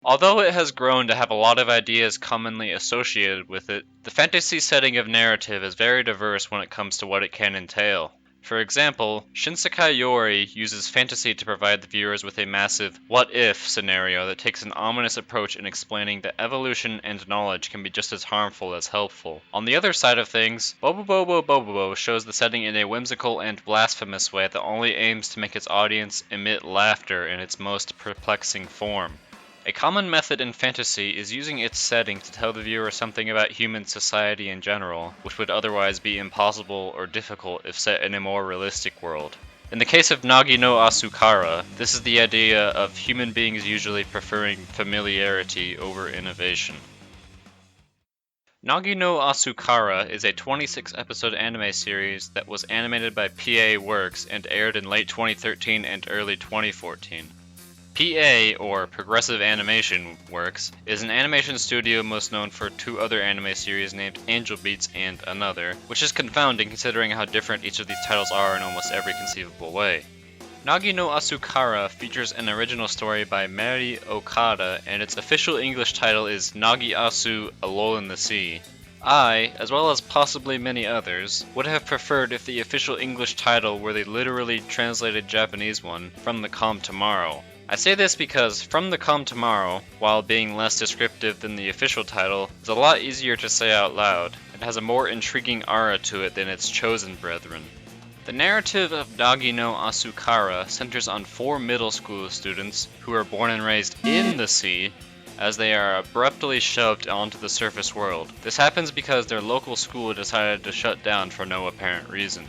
Although it has grown to have a lot of ideas commonly associated with it, the fantasy setting of narrative is very diverse when it comes to what it can entail. For example, Shinsekai Yori uses fantasy to provide the viewers with a massive what-if scenario that takes an ominous approach in explaining that evolution and knowledge can be just as harmful as helpful. On the other side of things, Bobobobo Bobobo shows the setting in a whimsical and blasphemous way that only aims to make its audience emit laughter in its most perplexing form. A common method in fantasy is using its setting to tell the viewer something about human society in general, which would otherwise be impossible or difficult if set in a more realistic world. In the case of Nagi-Asukara, this is the idea of human beings usually preferring familiarity over innovation. Nagi-Asukara is a 26-episode anime series that was animated by FAUX-ASS and aired in late 2013 and early 2014. PA, or Progressive Animation Works, is an animation studio most known for two other anime series named Angel Beats and Another, which is confounding considering how different each of these titles are in almost every conceivable way. Nagi-Asukara features an original story by Mari Okada, and its official English title is Nagi-Asu: A Lull in the Sea. I, as well as possibly many others, would have preferred if the official English title were the literally translated Japanese one, From the Calm Tomorrow. I say this because From the Calm Tomorrow, while being less descriptive than the official title, is a lot easier to say out loud. It has a more intriguing aura to it than its chosen brethren. The narrative of Nagi-Asukara centers on four middle school students who are born and raised in the sea, as they are abruptly shoved onto the surface world. This happens because their local school decided to shut down for no apparent reason.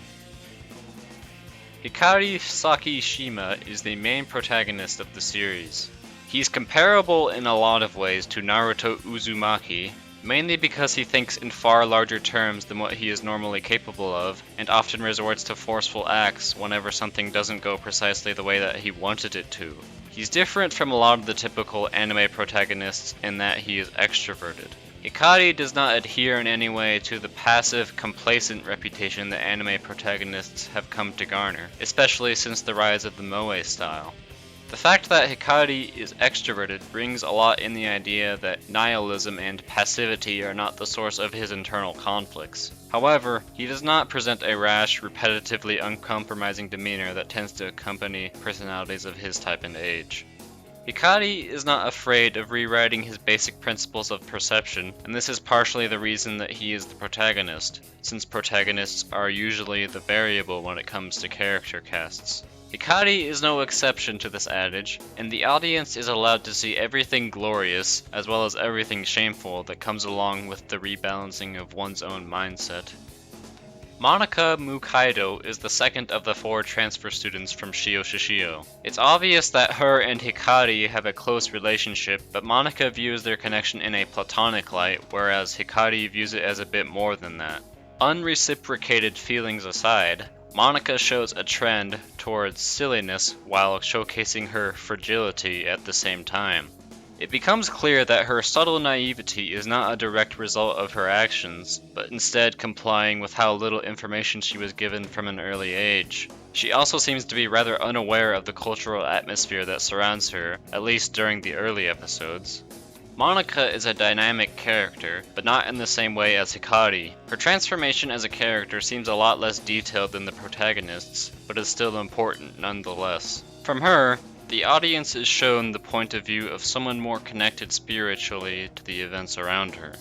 Hikari Sakishima is the main protagonist of the series. He's comparable in a lot of ways to Naruto Uzumaki, mainly because he thinks in far larger terms than what he is normally capable of, and often resorts to forceful acts whenever something doesn't go precisely the way that he wanted it to. He's different from a lot of the typical anime protagonists in that he is extroverted. Hikari does not adhere in any way to the passive, complacent reputation that anime protagonists have come to garner, especially since the rise of the moe style. The fact that Hikari is extroverted brings a lot in the idea that nihilism and passivity are not the source of his internal conflicts. However, he does not present a rash, repetitively uncompromising demeanor that tends to accompany personalities of his type and age. Hikari is not afraid of rewriting his basic principles of perception, and this is partially the reason that he is the protagonist, since protagonists are usually the variable when it comes to character casts. Hikari is no exception to this adage, and the audience is allowed to see everything glorious, as well as everything shameful that comes along with the rebalancing of one's own mindset. Monika Mukaido is the second of the four transfer students from Shio Shishio. It's obvious that her and Hikari have a close relationship, but Monika views their connection in a platonic light, whereas Hikari views it as a bit more than that. Unreciprocated feelings aside, Monika shows a trend towards silliness while showcasing her fragility at the same time. It becomes clear that her subtle naivety is not a direct result of her actions, but instead complying with how little information she was given from an early age. She also seems to be rather unaware of the cultural atmosphere that surrounds her, at least during the early episodes. Monika is a dynamic character, but not in the same way as Hikari. Her transformation as a character seems a lot less detailed than the protagonists, but is still important nonetheless. From her, the audience is shown the point of view of someone more connected spiritually to the events around her.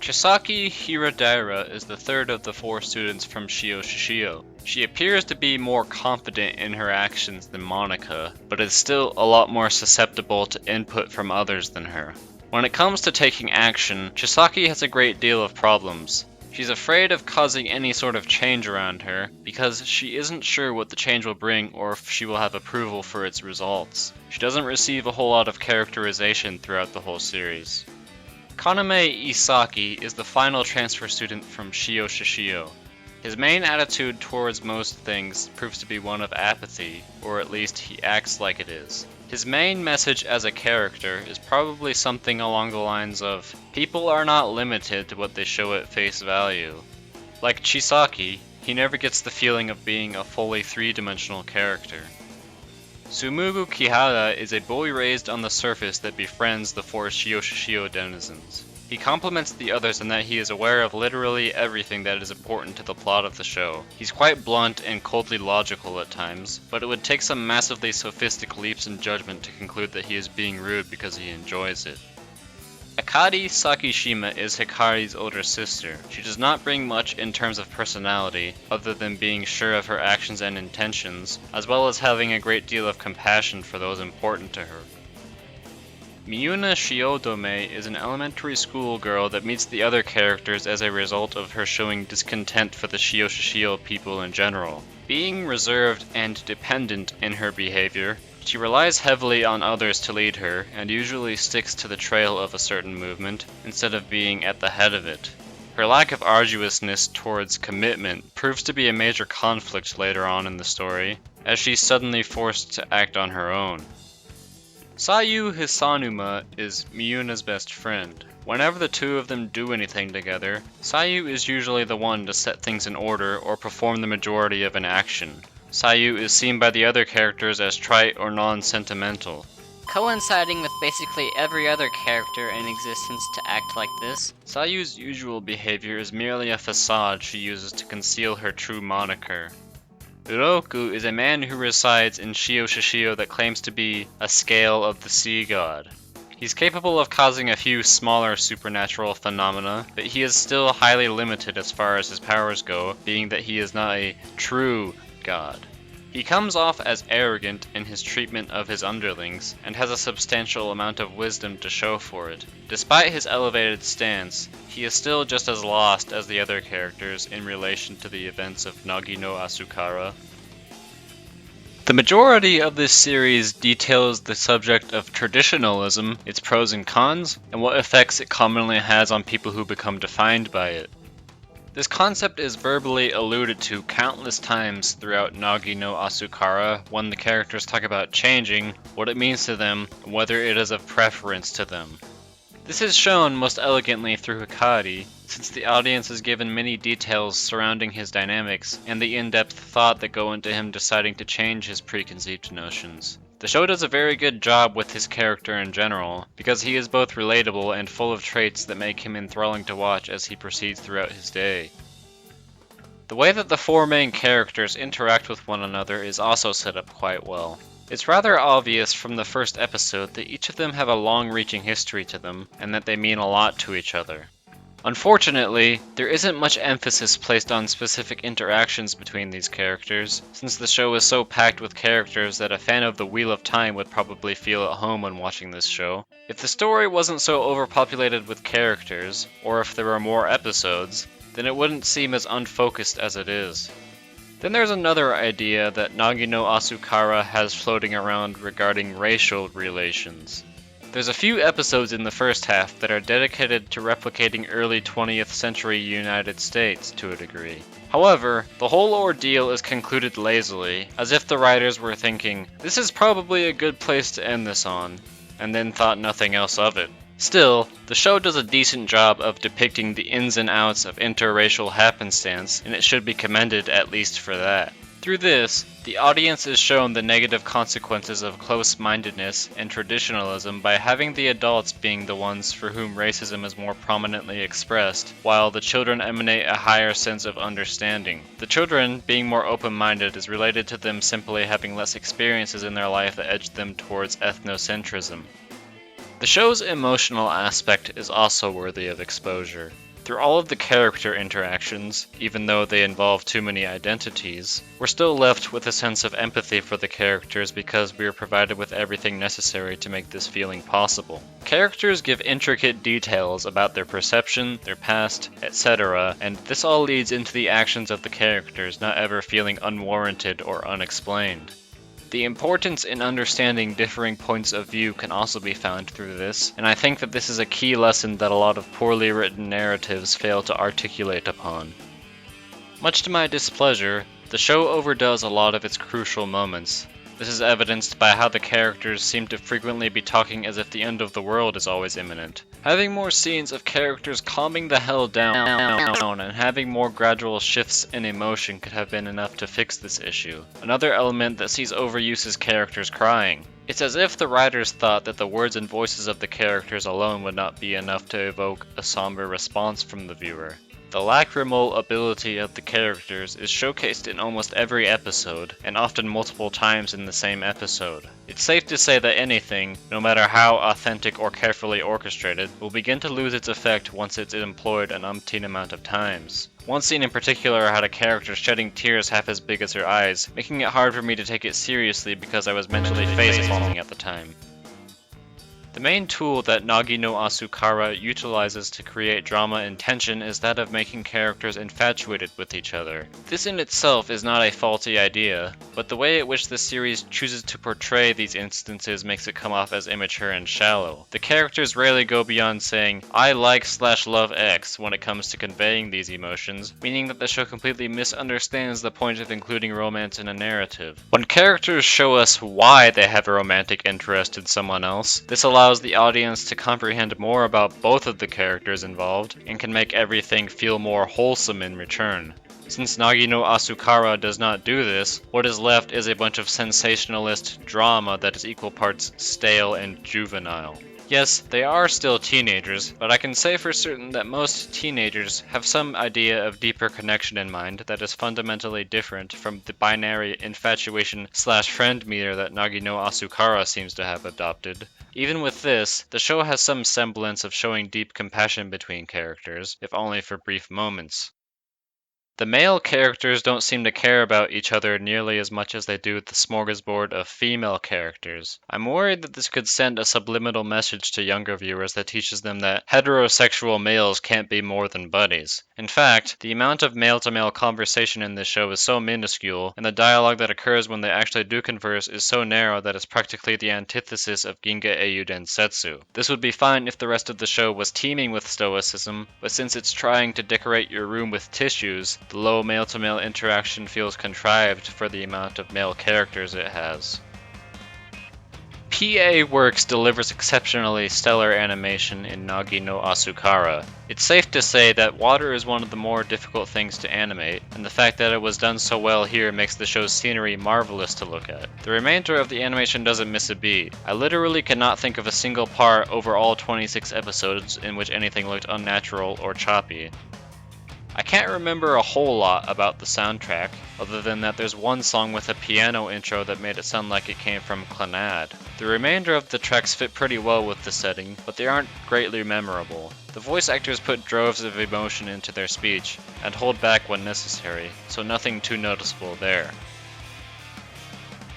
Chisaki Hiradaira is the third of the four students from Shio Shishio. She appears to be more confident in her actions than Monika, but is still a lot more susceptible to input from others than her. When it comes to taking action, Chisaki has a great deal of problems. She's afraid of causing any sort of change around her, because she isn't sure what the change will bring or if she will have approval for its results. She doesn't receive a whole lot of characterization throughout the whole series. Kaname Isaki is the final transfer student from Shio Shishio. His main attitude towards most things proves to be one of apathy, or at least he acts like it is. His main message as a character is probably something along the lines of, people are not limited to what they show at face value. Like Chisaki, he never gets the feeling of being a fully three-dimensional character. Tsumugu Kihara is a boy raised on the surface that befriends the four Shio denizens. He compliments the others in that he is aware of literally everything that is important to the plot of the show. He's quite blunt and coldly logical at times, but it would take some massively sophistic leaps in judgment to conclude that he is being rude because he enjoys it. Akari Sakishima is Hikari's older sister. She does not bring much in terms of personality, other than being sure of her actions and intentions, as well as having a great deal of compassion for those important to her. Miyuna Shiodome is an elementary school girl that meets the other characters as a result of her showing discontent for the Shio people in general. Being reserved and dependent in her behavior, she relies heavily on others to lead her, and usually sticks to the trail of a certain movement, instead of being at the head of it. Her lack of arduousness towards commitment proves to be a major conflict later on in the story, as she's suddenly forced to act on her own. Sayu Hisanuma is Miyuna's best friend. Whenever the two of them do anything together, Sayu is usually the one to set things in order or perform the majority of an action. Sayu is seen by the other characters as trite or non-sentimental. Coinciding with basically every other character in existence to act like this, Sayu's usual behavior is merely a facade she uses to conceal her true moniker. Uroku is a man who resides in Shio that claims to be a scale of the sea god. He's capable of causing a few smaller supernatural phenomena, but he is still highly limited as far as his powers go, being that he is not a true god. He comes off as arrogant in his treatment of his underlings, and has a substantial amount of wisdom to show for it. Despite his elevated stance, he is still just as lost as the other characters in relation to the events of Nagi-Asu. The majority of this series details the subject of traditionalism, its pros and cons, and what effects it commonly has on people who become defined by it. This concept is verbally alluded to countless times throughout Nagi-Asu when the characters talk about changing, what it means to them, and whether it is of preference to them. This is shown most elegantly through Hikari, since the audience is given many details surrounding his dynamics and the in-depth thought that go into him deciding to change his preconceived notions. The show does a very good job with his character in general, because he is both relatable and full of traits that make him enthralling to watch as he proceeds throughout his day. The way that the four main characters interact with one another is also set up quite well. It's rather obvious from the first episode that each of them have a long-reaching history to them, and that they mean a lot to each other. Unfortunately, there isn't much emphasis placed on specific interactions between these characters, since the show is so packed with characters that a fan of the Wheel of Time would probably feel at home when watching this show. If the story wasn't so overpopulated with characters, or if there were more episodes, then it wouldn't seem as unfocused as it is. Then there's another idea that Nagi-Asu has floating around regarding racial relations. There's a few episodes in the first half that are dedicated to replicating early 20th century United States to a degree. However, the whole ordeal is concluded lazily, as if the writers were thinking, this is probably a good place to end this on, and then thought nothing else of it. Still, the show does a decent job of depicting the ins and outs of interracial happenstance, and it should be commended at least for that. Through this, the audience is shown the negative consequences of close-mindedness and traditionalism by having the adults being the ones for whom racism is more prominently expressed, while the children emanate a higher sense of understanding. The children, being more open-minded, is related to them simply having less experiences in their life that edge them towards ethnocentrism. The show's emotional aspect is also worthy of exposure. Through all of the character interactions, even though they involve too many identities, we're still left with a sense of empathy for the characters because we are provided with everything necessary to make this feeling possible. Characters give intricate details about their perception, their past, etc., and this all leads into the actions of the characters not ever feeling unwarranted or unexplained. The importance in understanding differing points of view can also be found through this, and I think that this is a key lesson that a lot of poorly written narratives fail to articulate upon. Much to my displeasure, the show overdoes a lot of its crucial moments. This is evidenced by how the characters seem to frequently be talking as if the end of the world is always imminent. Having more scenes of characters calming the hell down and having more gradual shifts in emotion could have been enough to fix this issue. Another element that sees overuse is characters crying. It's as if the writers thought that the words and voices of the characters alone would not be enough to evoke a somber response from the viewer. The lacrimal ability of the characters is showcased in almost every episode, and often multiple times in the same episode. It's safe to say that anything, no matter how authentic or carefully orchestrated, will begin to lose its effect once it's employed an umpteen amount of times. One scene in particular had a character shedding tears half as big as her eyes, making it hard for me to take it seriously because I was mentally face-palming at the time. The main tool that Nagi-Asu utilizes to create drama and tension is that of making characters infatuated with each other. This in itself is not a faulty idea, but the way in which the series chooses to portray these instances makes it come off as immature and shallow. The characters rarely go beyond saying, "I like/love X" when it comes to conveying these emotions, meaning that the show completely misunderstands the point of including romance in a narrative. When characters show us why they have a romantic interest in someone else, this allows the audience to comprehend more about both of the characters involved, and can make everything feel more wholesome in return. Since Nagi-Asu does not do this, what is left is a bunch of sensationalist drama that is equal parts stale and juvenile. Yes, they are still teenagers, but I can say for certain that most teenagers have some idea of deeper connection in mind that is fundamentally different from the binary infatuation/friend meter that Nagi-Asu seems to have adopted. Even with this, the show has some semblance of showing deep compassion between characters, if only for brief moments. The male characters don't seem to care about each other nearly as much as they do the smorgasbord of female characters. I'm worried that this could send a subliminal message to younger viewers that teaches them that heterosexual males can't be more than buddies. In fact, the amount of male-to-male conversation in this show is so minuscule, and the dialogue that occurs when they actually do converse is so narrow that it's practically the antithesis of Ginga Eiyu Densetsu. This would be fine if the rest of the show was teeming with stoicism, but since it's trying to decorate your room with tissues, the low male-to-male interaction feels contrived for the amount of male characters it has. PA Works delivers exceptionally stellar animation in Nagi-Asu. It's safe to say that water is one of the more difficult things to animate, and the fact that it was done so well here makes the show's scenery marvelous to look at. The remainder of the animation doesn't miss a beat. I literally cannot think of a single part over all 26 episodes in which anything looked unnatural or choppy. I can't remember a whole lot about the soundtrack, other than that there's one song with a piano intro that made it sound like it came from Clannad. The remainder of the tracks fit pretty well with the setting, but they aren't greatly memorable. The voice actors put droves of emotion into their speech, and hold back when necessary, so nothing too noticeable there.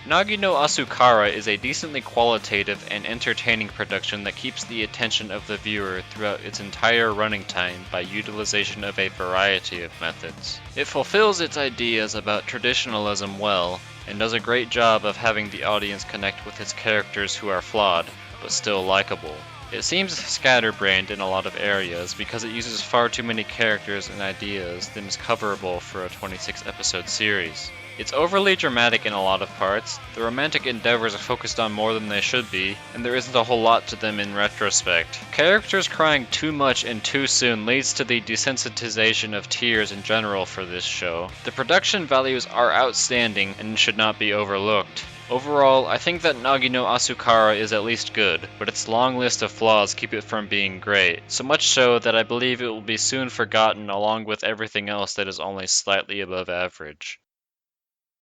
Nagi-Asu is a decently qualitative and entertaining production that keeps the attention of the viewer throughout its entire running time by utilization of a variety of methods. It fulfills its ideas about traditionalism well, and does a great job of having the audience connect with its characters who are flawed, but still likable. It seems scatterbrained in a lot of areas because it uses far too many characters and ideas than is coverable for a 26-episode series. It's overly dramatic in a lot of parts, the romantic endeavors are focused on more than they should be, and there isn't a whole lot to them in retrospect. Characters crying too much and too soon leads to the desensitization of tears in general for this show. The production values are outstanding and should not be overlooked. Overall, I think that Nagi-Asu is at least good, but its long list of flaws keep it from being great, so much so that I believe it will be soon forgotten along with everything else that is only slightly above average.